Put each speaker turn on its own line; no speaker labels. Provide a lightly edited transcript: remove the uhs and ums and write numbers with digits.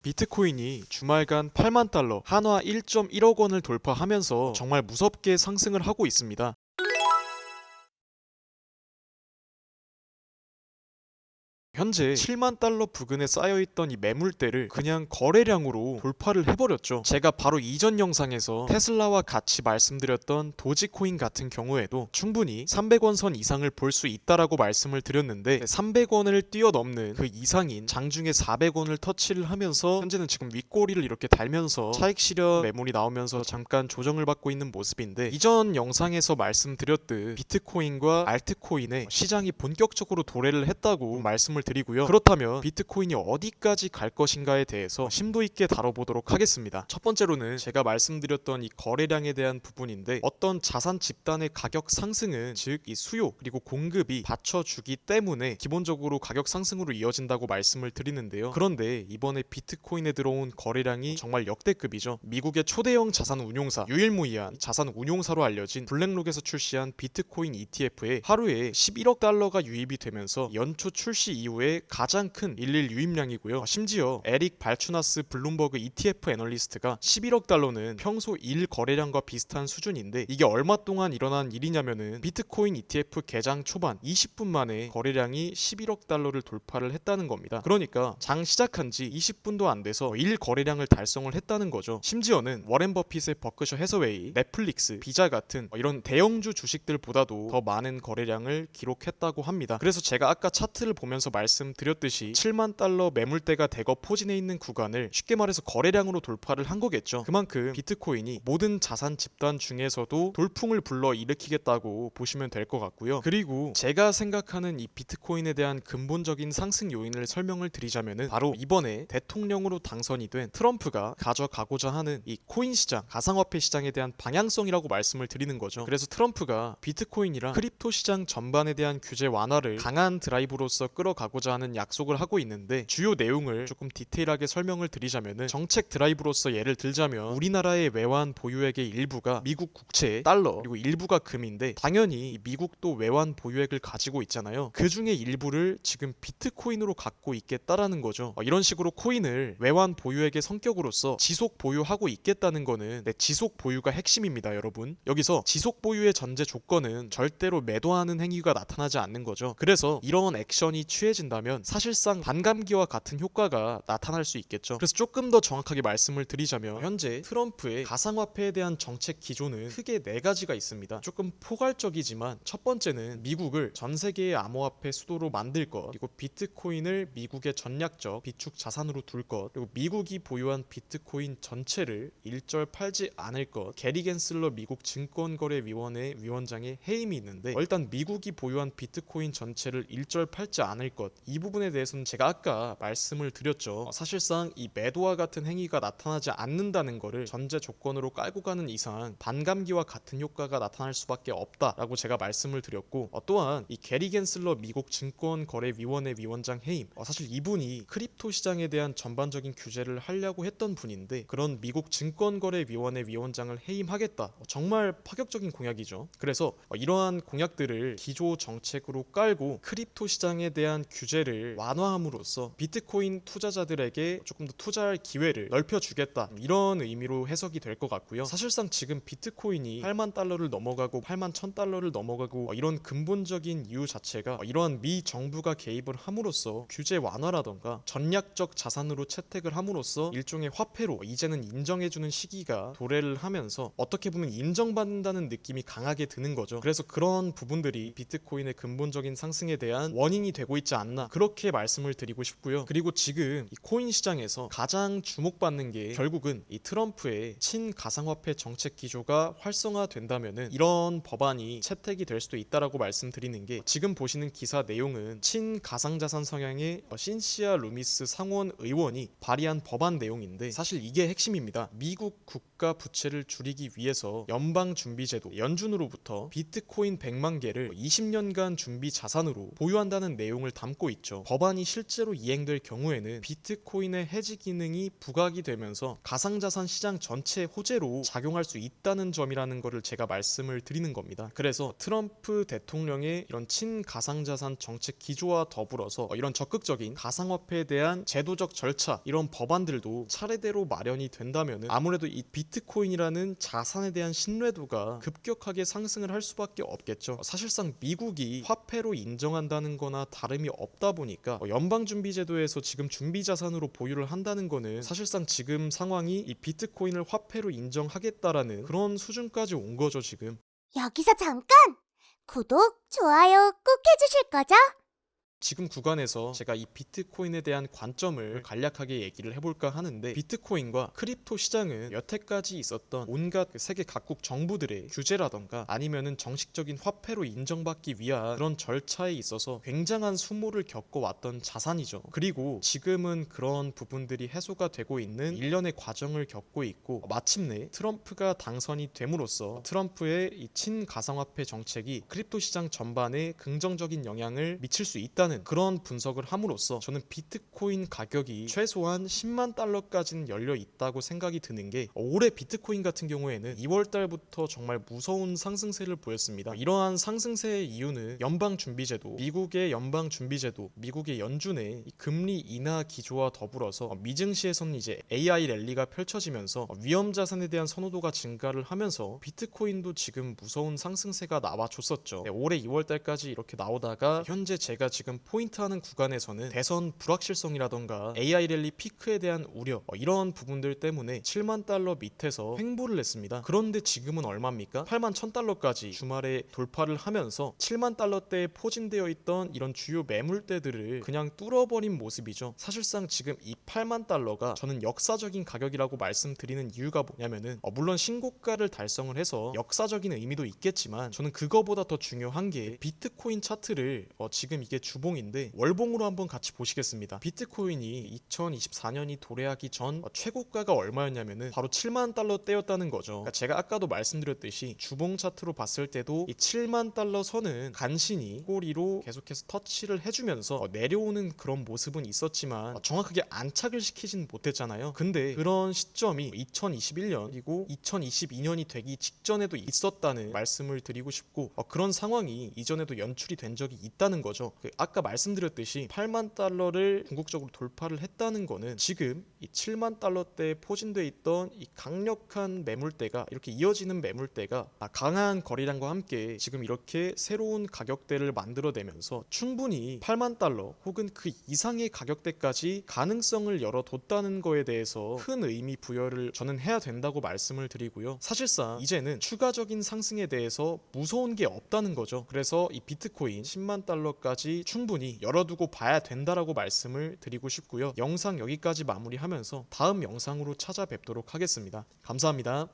비트코인이 주말간 8만 달러, 한화 1.1억 원을 돌파하면서 정말 무섭게 상승을 하고 있습니다. 현재 7만 달러 부근에 쌓여있던 이 매물대를 그냥 거래량으로 돌파를 해버렸죠. 제가 바로 이전 영상에서 테슬라와 같이 말씀드렸던 도지코인 같은 경우에도 충분히 300원 선 이상을 볼 수 있다라고 말씀을 드렸는데 300원을 뛰어넘는 그 이상인 장중에 400원을 터치를 하면서 현재는 지금 윗꼬리를 이렇게 달면서 차익 실현 매물이 나오면서 잠깐 조정을 받고 있는 모습인데, 이전 영상에서 말씀드렸듯 비트코인과 알트코인의 시장이 본격적으로 도래를 했다고 말씀을 드리고요. 그렇다면 비트코인이 어디까지 갈 것인가에 대해서 심도 있게 다뤄보도록 하겠습니다. 첫 번째로는 제가 말씀드렸던 이 거래량에 대한 부분인데, 어떤 자산 집단의 가격 상승은 즉 이 수요 그리고 공급이 받쳐주기 때문에 기본적으로 가격 상승으로 이어진다고 말씀을 드리는데요. 그런데 이번에 비트코인에 들어온 거래량이 정말 역대급이죠. 미국의 초대형 자산 운용사, 유일무이한 자산 운용사로 알려진 블랙록에서 출시한 비트코인 ETF에 하루에 11억 달러가 유입이 되면서 연초 출시 이후에 가장 큰 일일 유입량이고요. 심지어 에릭 발추나스 블룸버그 ETF 애널리스트가 11억 달러는 평소 일 거래량과 비슷한 수준인데, 이게 얼마 동안 일어난 일이냐면은 비트코인 ETF 개장 초반 20분 만에 거래량이 11억 달러를 돌파를 했다는 겁니다. 그러니까 장 시작한 지 20분도 안 돼서 일 거래량을 달성을 했다는 거죠. 심지어는 워렌 버핏의 버크셔 해서웨이, 넷플릭스, 비자 같은 이런 대형주 주식들보다도 더 많은 거래량을 기록했다고 합니다. 그래서 제가 아까 차트를 보면서 말씀드렸듯이 7만 달러 매물대가 대거 포진해 있는 구간을 쉽게 말해서 거래량으로 돌파를 한 거겠죠. 그만큼 비트코인이 모든 자산 집단 중에서도 돌풍을 불러 일으키겠다고 보시면 될 것 같고요. 그리고 제가 생각하는 이 비트코인에 대한 근본적인 상승 요인을 설명을 드리자면은 바로 이번에 대통령으로 당선이 된 트럼프가 가져가고자 하는 이 코인 시장, 가상화폐 시장에 대한 방향성이라고 말씀을 드리는 거죠. 그래서 트럼프가 비트코인이랑 크립토 시장 전반에 대한 규제 완화를 강한 드라이브로서 끌어가고자 하는 약속을 하고 있는데, 주요 내용을 조금 디테일하게 설명을 드리자면은 정책 드라이브로서 예를 들자면 우리나라의 외환 보유액의 일부가 미국 국채, 달러, 그리고 일부가 금인데, 당연히 미국도 외환 보유액을 가지고 있잖아요. 그 중에 일부를 지금 비트코인으로 갖고 있겠다라는 거죠. 이런 식으로 코인을 외환 보유액의 성격으로서 지속 보유하고 있겠다는 거는 지속 보유가 핵심입니다, 여러분. 여기서 지속 보유의 전제 조건은 절대로 매도하는 행위가 나타나지 않는 거죠. 그래서 이런 액션이 취해진다면 사실상 반감기와 같은 효과가 나타날 수 있겠죠. 그래서 조금 더 정확하게 말씀을 드리자면 현재 트럼프의 가상화폐에 대한 정책 기조는 크게 네 가지가 있습니다. 조금 포괄적이지만 첫 번째는 미국을 전 세계의 암호화폐 수도로 만들 것, 그리고 비트코인을 미국의 전략적 비축 자산으로 둘 것, 그리고 미국이 보유한 비트코인 전체를 일절 팔지 않을 것. 게리 겐슬러 미국 증권거래위원회 위원장의 해임이 있는데, 일단 미국이 보유한 비트코인 전체를 일절 팔지 않을 것, 이 부분에 대해서는 제가 아까 말씀을 드렸죠. 사실상 이 매도와 같은 행위가 나타나지 않는다는 거를 전제 조건으로 깔고 가는 이상 반감기와 같은 효과가 나타날 수밖에 없다라고 제가 말씀을 드렸고, 또한 이 게리 겐슬러 미국 증권거래위원회 위원장 해임, 사실 이분이 크립토 시장에 대한 전반적인 규제를 하려고 했던 분인데, 그런 미국 증권거래위원회 위원장을 해임하겠다, 정말 파격적인 공약이죠. 그래서 이러한 공약들을 기조 정책으로 깔고 크립토 시장에 대한 규제를 완화함으로써 비트코인 투자자들에게 조금 더 투자할 기회를 넓혀주겠다, 이런 의미로 해석이 될 것 같고요. 사실상 지금 비트코인이 8만 달러를 넘어가고 8만 1000달러를 넘어가고 이런 근본적인 이유 자체가 이러한 미 정부가 개입을 함으로써 규제 완화라던가 전략적 자산으로 채택을 함으로써 일종의 화폐로 이제는 인정해주는 시기가 도래를 하면서 어떻게 보면 인정받는다는 느낌이 강하게 드는 거죠. 그래서 그런 부분들이 비트코인의 근본적인 상승에 대한 원인이 되고 있지 않나, 그렇게 말씀을 드리고 싶고요. 그리고 지금 이 코인 시장에서 가장 주목받는 게 결국은 이 트럼프의 친가상화폐 정책 기조가 활성화된다면은 이런 법안이 채택이 될 수도 있다라고 말씀드리는 게, 지금 보시는 기사 내용은 친가상자산 성향의 신시아 루미스 상원 의원이 발의한 법안 내용인데, 사실 이게 핵심입니다. 미국 국가 부채를 줄이기 위해서 연방준비제도 연준으로부터 비트코인 100만 개를 20년간 준비 자산으로 보유한다는 내용을 담고 안고 있죠. 법안이 실제로 이행될 경우에는 비트코인의 해지 기능이 부각이 되면서 가상자산 시장 전체의 호재로 작용할 수 있다는 점이라는 것을 제가 말씀을 드리는 겁니다. 그래서 트럼프 대통령의 이런 친가상자산 정책 기조와 더불어서 이런 적극적인 가상화폐에 대한 제도적 절차, 이런 법안들도 차례대로 마련이 된다면 아무래도 이 비트코인이라는 자산에 대한 신뢰도가 급격하게 상승을 할 수밖에 없겠죠. 사실상 미국이 화폐로 인정한다는 거나 다름이 없다 보니까 연방준비제도에서 지금 준비자산으로 보유를 한다는 거는 사실상 지금 상황이 이 비트코인을 화폐로 인정하겠다라는 그런 수준까지 온 거죠, 지금.
여기서 잠깐! 구독, 좋아요 꼭 해주실 거죠?
지금 구간에서 제가 이 비트코인에 대한 관점을 간략하게 얘기를 해볼까 하는데, 비트코인과 크립토 시장은 여태까지 있었던 온갖 세계 각국 정부들의 규제라던가 아니면은 정식적인 화폐로 인정받기 위한 그런 절차에 있어서 굉장한 수모를 겪어왔던 자산이죠. 그리고 지금은 그런 부분들이 해소가 되고 있는 일련의 과정을 겪고 있고, 마침내 트럼프가 당선이 됨으로써 트럼프의 이 친가상화폐 정책이 크립토 시장 전반에 긍정적인 영향을 미칠 수 있다는 그런 분석을 함으로써 저는 비트코인 가격이 최소한 10만 달러까지는 열려 있다고 생각이 드는 게, 올해 비트코인 같은 경우에는 2월 달부터 정말 무서운 상승세를 보였습니다. 이러한 상승세의 이유는 연방준비제도, 미국의 연방준비제도, 미국의 연준의 금리 인하 기조와 더불어서 미증시에서는 이제 AI 랠리가 펼쳐지면서 위험자산에 대한 선호도가 증가를 하면서 비트코인도 지금 무서운 상승세가 나와줬었죠. 올해 2월 달까지 이렇게 나오다가 현재 제가 지금 포인트하는 구간에서는 대선 불확실성이라던가 AI 랠리 피크에 대한 우려, 이런 부분들 때문에 7만 달러 밑에서 횡보를 했습니다. 그런데 지금은 얼마입니까? 8만 1000달러까지 주말에 돌파를 하면서 7만 달러대에 포진되어 있던 이런 주요 매물대들을 그냥 뚫어버린 모습이죠. 사실상 지금 이 8만 달러가 저는 역사적인 가격이라고 말씀드리는 이유가 뭐냐면은, 물론 신고가를 달성을 해서 역사적인 의미도 있겠지만 저는 그거보다 더 중요한 게 비트코인 차트를 지금 이게 주봉인데 월봉으로 한번 같이 보시겠습니다. 비트코인이 2024년이 도래하기 전 최고가가 얼마였냐면은 바로 7만 달러대였다는 거죠. 그러니까 제가 아까도 말씀드렸듯이 주봉 차트로 봤을 때도 이 7만 달러 선은 간신히 꼬리로 계속해서 터치를 해주면서 내려오는 그런 모습은 있었지만 정확하게 안착을 시키진 못했잖아요. 근데 그런 시점이 2021년 그리고 2022년이 되기 직전에도 있었다는 말씀을 드리고 싶고, 그런 상황이 이전에도 연출이 된 적이 있다는 거죠. 아까 말씀드렸듯이 8만 달러를 궁극적으로 돌파를 했다는 거는 지금 이 7만 달러대에 포진되어 있던 이 강력한 매물대가, 이렇게 이어지는 매물대가 강한 거래량과 함께 지금 이렇게 새로운 가격대를 만들어내면서 충분히 8만 달러 혹은 그 이상의 가격대까지 가능성을 열어뒀다는 거에 대해서 큰 의미 부여를 저는 해야 된다고 말씀을 드리고요. 사실상 이제는 추가적인 상승에 대해서 무서운 게 없다는 거죠. 그래서 이 비트코인 10만 달러까지 충분히 열어두고 봐야 된다라고 말씀을 드리고 싶고요. 영상 여기까지 마무리하면서 다음 영상으로 찾아뵙도록 하겠습니다. 감사합니다.